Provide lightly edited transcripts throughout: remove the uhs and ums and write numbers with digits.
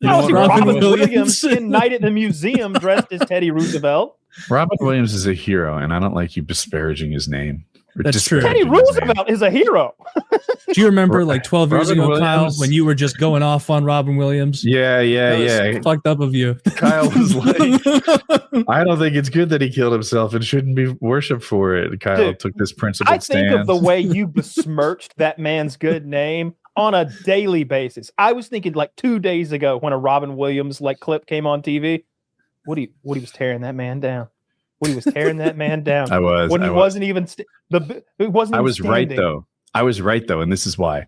You I see Robin Robin Williams. Williams in Night at the Museum dressed as Teddy Roosevelt. Robin Williams is a hero, and I don't like you disparaging his name. That's true. Teddy Roosevelt is a hero. Do you remember like 12 years Robin ago, Williams? Kyle, when you were just going off on Robin Williams? Yeah. That was fucked up of you. Kyle was like, I don't think it's good that he killed himself and shouldn't be worshipped for it. Kyle Dude, took this principled stance. I think of the way you besmirched that man's good name on a daily basis. I was thinking like 2 days ago when a Robin Williams like clip came on TV. Woody was tearing that man down. Woody was tearing that man down. I was. When he wasn't even it wasn't. I even was standing. right though. I was right though, and this is why.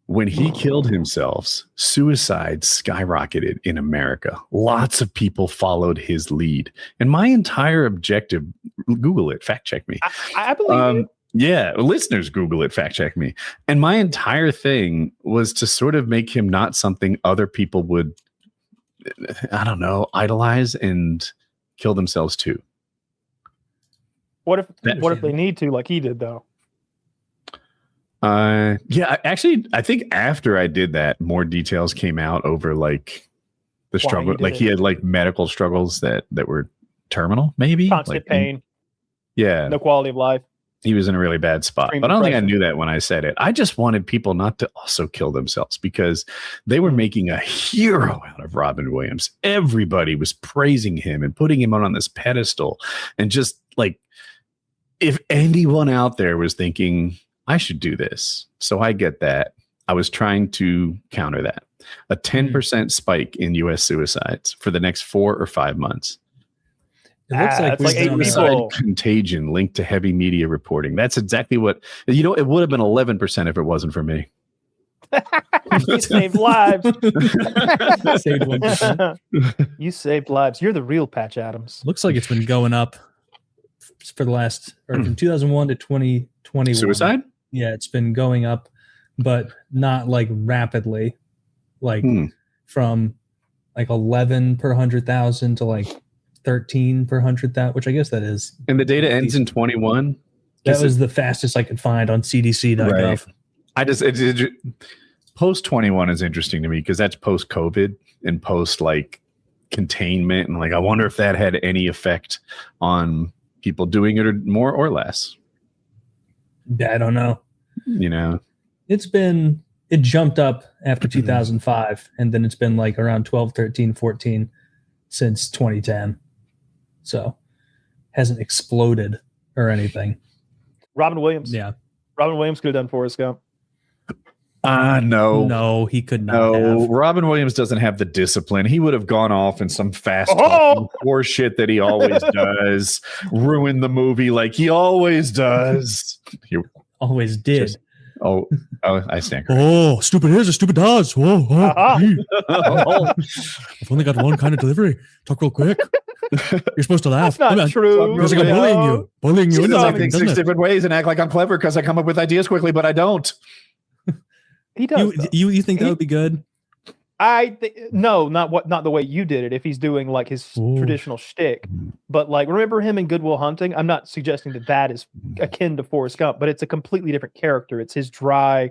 When he killed himself, suicide skyrocketed in America. Lots of people followed his lead, and my entire objective. Google it. Fact check me. I believe you. Yeah, listeners, Google it. Fact check me. And my entire thing was to sort of make him not something other people would, I don't know, idolize and kill themselves too. What if they need to, like he did though? Yeah, actually, I think after I did that, more details came out over like the struggle. Like he had like medical struggles that were terminal, maybe Constant like, pain. Yeah, No quality of life. he was in a really bad spot. Extreme But I don't think I depression. knew that when I said it. I just wanted people not to also kill themselves because they were making a hero out of Robin Williams. Everybody was praising him and putting him on this pedestal. And just like, if anyone out there was thinking, I should do this. So I get that. I was trying to counter that. A 10% spike in U.S. suicides for the next 4 or 5 months. It looks like it's like 8 we've Suicide people. contagion linked to heavy media reporting. That's exactly what, it would have been 11% if it wasn't for me. You saved lives. saved 1%. You saved lives. You're the real Patch Adams. Looks like it's been going up for the last, or from 2001 to 2021. Suicide? Yeah, it's been going up, but not like rapidly. Like from like 11 per 100,000 to like 13 per 100,000, which I guess that is. And the data ends in 21. That was the fastest I could find on CDC.gov. Right. I just post 21 is interesting to me because that's post COVID and post like containment, and like I wonder if that had any effect on people doing it or more or less. I don't know. You know, It jumped up after 2005, and then it's been like around 12, 13, 14 since 2010. So hasn't exploded or anything. Robin Williams. Yeah. Robin Williams could have done Forrest Gump. no. No, he could not No, have. Robin Williams doesn't have the discipline. He would have gone off in some fast horse shit that he always does, ruin the movie like he always does. Always did. I stand corrected. Oh, stupid is or stupid does. Whoa, Uh-huh. I've only got one kind of delivery. Talk real quick. You're supposed to laugh. That's not true. Because like I'm bullying you. Bullying you into I something, think doesn't 6 it? different ways and act like I'm clever because I come up with ideas quickly, but I don't. He does. though. You think that would be good? No, not the way you did it. If he's doing like his traditional shtick, but like remember him in Good Will Hunting. I'm not suggesting that is akin to Forrest Gump, but it's a completely different character. It's his dry,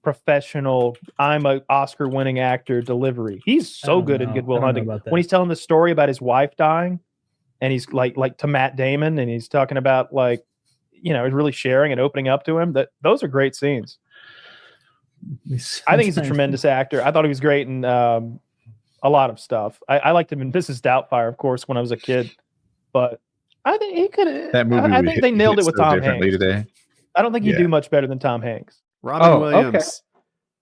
professional. I'm a Oscar-winning actor delivery. He's so good in Good Will Hunting. When he's telling the story about his wife dying, and he's like to Matt Damon, and he's talking about like, he's really sharing and opening up to him. Those are great scenes. I think he's a tremendous actor. I thought he was great in a lot of stuff. I liked him in Mrs. Doubtfire, of course, when I was a kid. But I think he could. That movie. I think they nailed it with Tom Hanks. Today. I don't think he'd do much better than Tom Hanks. Robin Williams. Okay.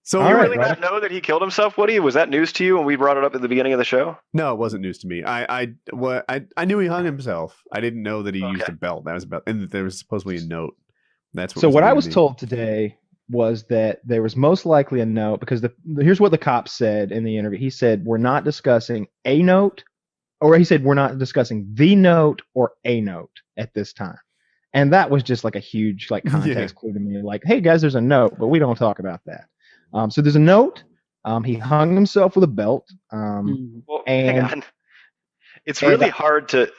So You really not know that he killed himself, Woody? Was that news to you when we brought it up at the beginning of the show? No, it wasn't news to me. I knew he hung himself. I didn't know that he used a belt. That was about, and that there was supposedly a note. That's what. So what I was told. told today was that there was most likely a note because here's what the cop said in the interview. He said, we're not discussing a note, or he said, we're not discussing the note or a note at this time. And that was just like a huge like context clue to me. Like, hey guys, there's a note, but we don't talk about that. So there's a note. He hung himself with a belt. Well, hang on. It's really hard to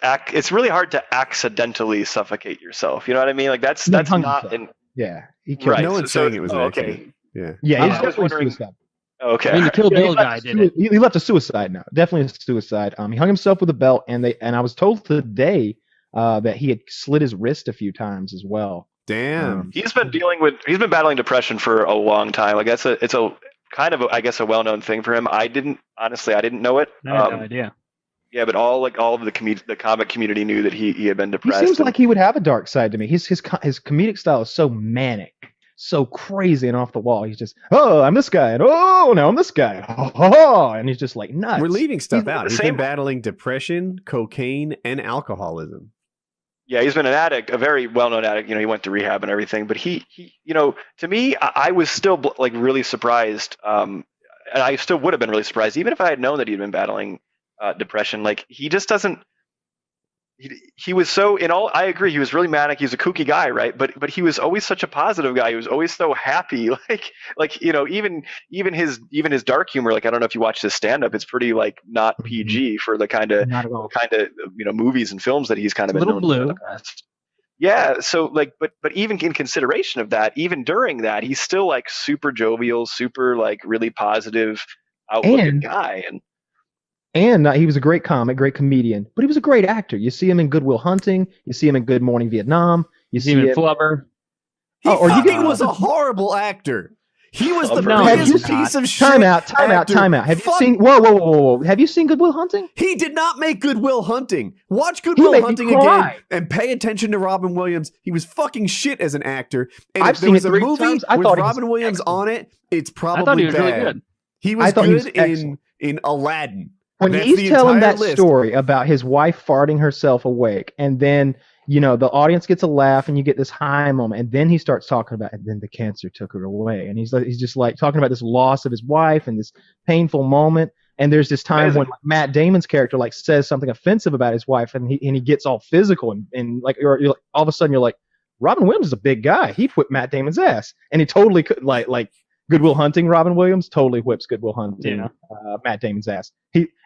accidentally suffocate yourself. You know what I mean? Like that's not himself. in. Yeah, he killed. Right. No one's saying it was an okay. accident. Yeah. Yeah, I he's was wondering. Okay. I mean, the Kill Yeah, Bill guy did it. He left a suicide note. Definitely a suicide. He hung himself with a belt, and I was told today that he had slit his wrist a few times as well. Damn. He's been battling depression for a long time. Like it's a kind of I guess a well-known thing for him. I didn't know it. I had no idea. Yeah, but all of the comic community knew that he had been He depressed. seems like he would have a dark side to me. His comedic style is so manic, so crazy and off the wall. He's just, oh, I'm this guy, and oh, now I'm this guy, and he's just like nuts. We're leaving stuff He's out. He's been battling depression, cocaine, and alcoholism. Yeah, he's been an addict, a very well-known addict. He went to rehab and everything. But he to me, I was still like really surprised, and I still would have been really surprised even if I had known that he'd been battling depression. Like he just doesn't. He was so I agree. He was really manic. He's a kooky guy, right? But he was always such a positive guy. He was always so happy. Even his dark humor. Like I don't know if you watch his stand up. It's pretty like not PG for the kind of movies and films that he's kind of been known for in the past. Yeah. So but even in consideration of that, even during that, he's still like super jovial, super like really positive outlooking guy. And he was a great comic, great comedian, but he was a great actor. You see him in Good Will Hunting. You see him in Good Morning Vietnam. You see him in Flubber. He was a horrible actor. He was the biggest piece of shit. Time out. Have you seen? Whoa! Have you seen Good Will Hunting? He did not make Good Will Hunting. Watch Good Will Hunting again and pay attention to Robin Williams. He was fucking shit as an actor. And I've if there seen was it a 3 movie times. with Robin Williams on it, it's probably I thought he was bad. really good. He was good in Aladdin. When he's telling that story about his wife farting herself awake, and then the audience gets a laugh, and you get this high moment, and then he starts talking about, and then the cancer took her away, and he's just like talking about this loss of his wife and this painful moment. And there's this time when Matt Damon's character like says something offensive about his wife, and he gets all physical, and like you're all of a sudden you're like, Robin Williams is a big guy. He whipped Matt Damon's ass, and he totally could like. Good Will Hunting, Robin Williams totally whips Good Will Hunting, Matt Damon's ass.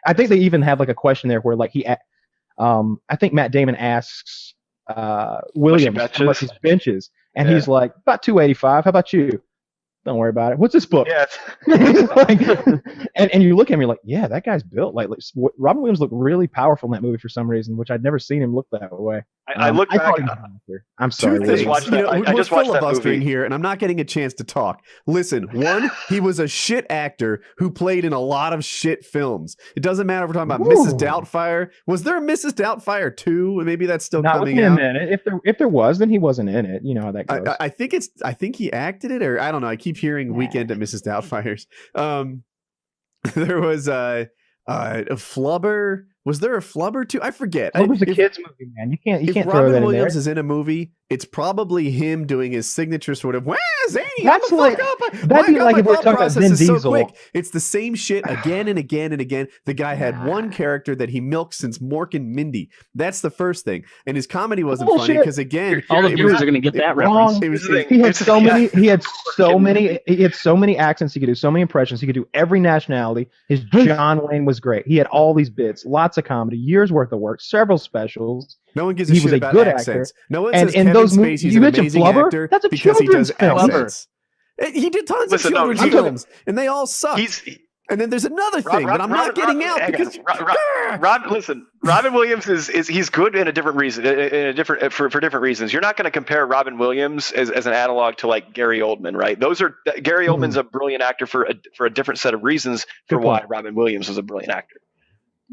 I think they even have like a question there where like I think Matt Damon asks Williams how much he benches, and he's like, about 285. How about you? Don't worry about it. What's this book? Yeah. and you look at him, you're like, yeah, that guy's built. Like Robin Williams looked really powerful in that movie for some reason, which I'd never seen him look that way. I look back. I'm sorry. I just watched that movie here, and I'm not getting a chance to talk. Listen, one, he was a shit actor who played in a lot of shit films. It doesn't matter if we're talking about Mrs. Doubtfire. Was there a Mrs. Doubtfire 2? Maybe that's still coming out. If there was, then he wasn't in it. You know how that goes. I think he acted it, or I don't know. I keep hearing Weekend at Mrs. Doubtfire's. There was a Flubber. Was there a Flubber too? I forget. It was a kids movie, man. You can't if throw Robin that Williams in is in a movie, it's probably him doing his signature sort of, Zany, that's like, that'd be like if we're talking about Vin Diesel. So it's the same shit again and again and again. The guy had one character that he milked since Mork and Mindy. That's the first thing. And his comedy wasn't funny because again, all the viewers are going to get that reference. He had so many accents he could do, so many impressions. He could do every nationality. His John Wayne was great. He had all these bits, lots of comedy, years worth of work, several specials. No one gives a shit about accents. No one says and Kevin Spacey's an amazing actor That's a because he does accents. He did tons of children's films, and they all suck. And then there's another thing that I'm not getting out because Robin Williams is he's good in a different reason, for different reasons. You're not going to compare Robin Williams as an analog to like Gary Oldman, right? Gary Oldman's a brilliant actor for a different set of reasons for why Robin Williams was a brilliant actor.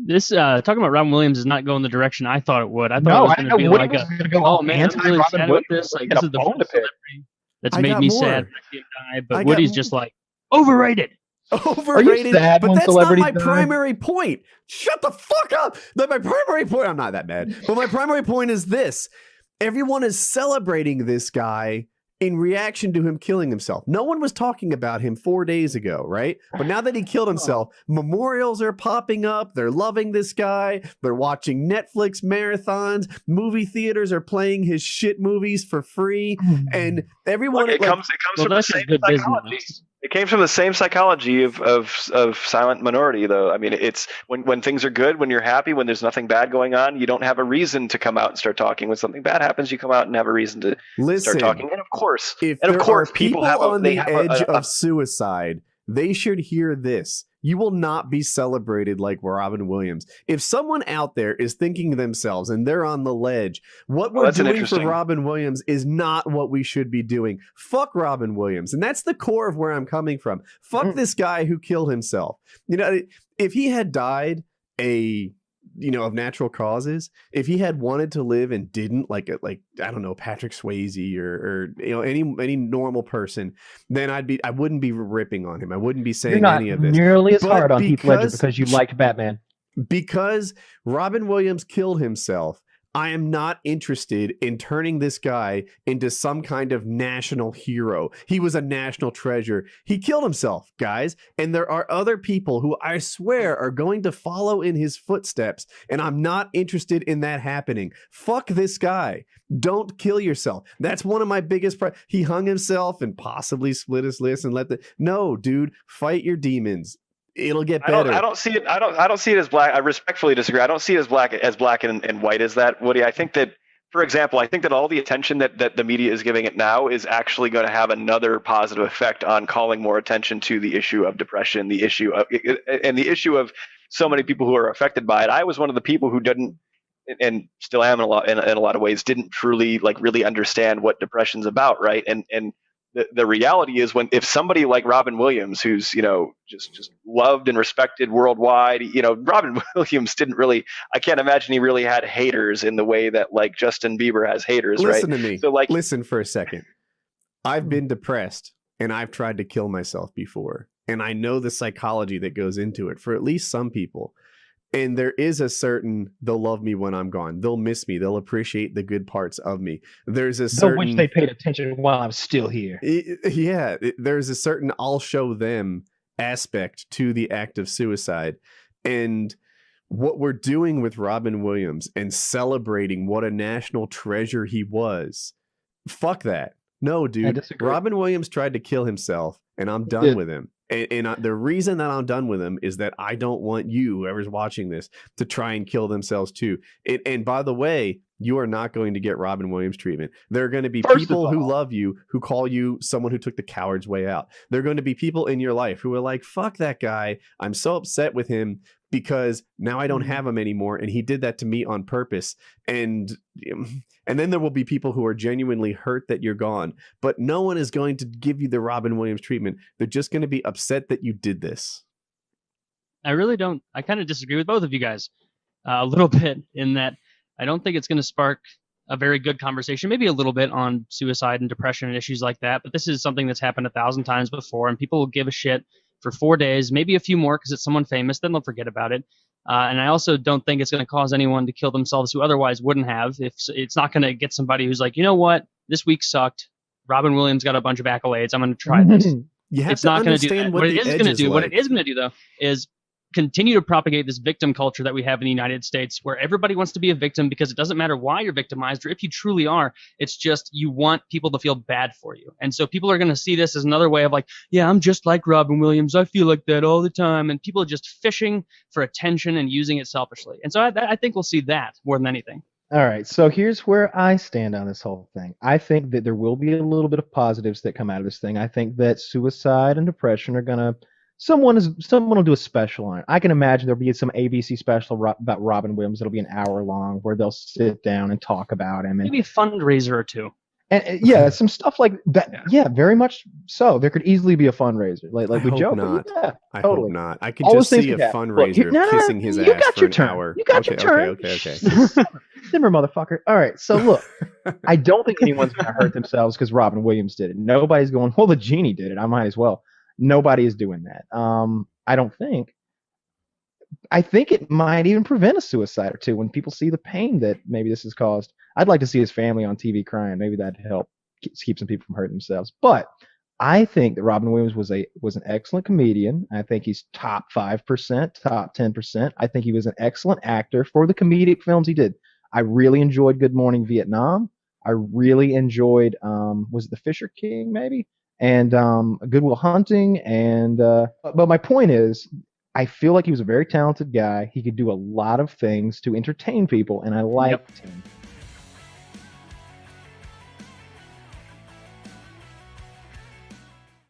This talking about Robin Williams is not going the direction I thought it would. I thought it was going to be like oh man, I'm really sad with this. Like this is the first celebrity that's made me sad. But Woody's just like overrated. Overrated, but that's not my primary point. Shut the fuck up. My primary point, I'm not that mad, but my primary point is this. Everyone is celebrating this guy in reaction to him killing himself. No one was talking about him 4 days ago, right? But now that he killed himself, memorials are popping up. They're loving this guy. They're watching Netflix marathons. Movie theaters are playing his shit movies for free. And everyone... It comes from the same psychology. It came from the same psychology of Silent Minority, though. I mean, it's when things are good, when you're happy, when there's nothing bad going on, you don't have a reason to come out and start talking. When something bad happens, you come out and have a reason to start talking. And of course, people on the edge of suicide, they should hear this. You will not be celebrated like Robin Williams. If someone out there is thinking to themselves and they're on the ledge, what we're doing for Robin Williams is not what we should be doing. Fuck Robin Williams. And that's the core of where I'm coming from. Fuck this guy who killed himself. You know, if he had died of natural causes, if he had wanted to live and didn't, like I don't know, Patrick Swayze or any normal person, then I wouldn't be ripping on him. I wouldn't be saying any of this. You're not nearly as hard on Heath Ledger because you liked Batman. Because Robin Williams killed himself, I am not interested in turning this guy into some kind of national hero. He was a national treasure. He killed himself, guys. And there are other people who I swear are going to follow in his footsteps. And I'm not interested in that happening. Fuck this guy. Don't kill yourself. That's one of my biggest he hung himself and possibly split his list and no, dude, fight your demons. It'll get better. I don't see it. I don't see it as black. I respectfully disagree. I don't see it as black and white as that, Woody. I think that, for example, all the attention that the media is giving it now is actually going to have another positive effect on calling more attention to the issue of depression, the issue of so many people who are affected by it. I was one of the people who didn't, and still am in a lot of ways, didn't truly really understand what depression's about, right? And the reality is if somebody like Robin Williams, who's, just loved and respected worldwide, Robin Williams I can't imagine he really had haters in the way that like Justin Bieber has haters, right? Listen to me. So listen for a second. I've been depressed and I've tried to kill myself before. And I know the psychology that goes into it for at least some people. And there is a certain, they'll love me when I'm gone. They'll miss me. They'll appreciate the good parts of me. There's a certain... wish they paid attention while I'm still here. There's a certain I'll show them aspect to the act of suicide. And what we're doing with Robin Williams and celebrating what a national treasure he was, fuck that. No, dude. Robin Williams tried to kill himself, and I'm done with him. And the reason that I'm done with him is that I don't want you, whoever's watching this, to try and kill themselves too. And by the way, you are not going to get Robin Williams treatment. There are going to be people who love you, who call you someone who took the coward's way out. There are going to be people in your life who are like, fuck that guy. I'm so upset with him because now I don't have him anymore. And he did that to me on purpose. And then there will be people who are genuinely hurt that you're gone. But no one is going to give you the Robin Williams treatment. They're just going to be upset that you did this. I really don't. I kind of disagree with both of you guys a little bit in that I don't think it's going to spark a very good conversation, maybe a little bit on suicide and depression and issues like that. But this is something that's happened 1,000 times before, and people will give a shit for 4 days, maybe a few more because it's someone famous, then they'll forget about it. And I also don't think it's going to cause anyone to kill themselves who otherwise wouldn't have. If it's not going to get somebody who's like, you know what, this week sucked. Robin Williams got a bunch of accolades. I'm going to try this. It's not going to do that. What it is going to do, though, is continue to propagate this victim culture that we have in the United States, where everybody wants to be a victim because it doesn't matter why you're victimized or if you truly are. It's just you want people to feel bad for you. And so people are going to see this as another way of like, yeah, I'm just like Robin Williams. I feel like that all the time. And people are just fishing for attention and using it selfishly. And so I think we'll see that more than anything. All right. So here's where I stand on this whole thing. I think that there will be a little bit of positives that come out of this thing. I think that suicide and depression are going to Someone will do a special on it. I can imagine there'll be some ABC special about Robin Williams. It'll be an hour long where they'll sit down and talk about him. And maybe a fundraiser or two. And yeah, some stuff like that. Yeah, very much so. There could easily be a fundraiser, like we joke. Not. Yeah, I totally. hope not. I could just see a fundraiser of kissing his ass for an hour. You got your turn. Okay. Simmer, motherfucker. All right. So look, I don't think anyone's going to hurt themselves because Robin Williams did it. Nobody's going, well, the genie did it. I might as well. Nobody is doing that. I don't think. I think it might even prevent a suicide or two when people see the pain that maybe this has caused. I'd like to see his family on TV crying. Maybe that'd help keep some people from hurting themselves. But I think that Robin Williams was an excellent comedian. I think he's top 5%, top 10%. I think he was an excellent actor for the comedic films he did. I really enjoyed Good Morning Vietnam. I really enjoyed was it The Fisher King maybe? And Good Will Hunting. And but my point is, I feel like he was a very talented guy. He could do a lot of things to entertain people, and I liked him.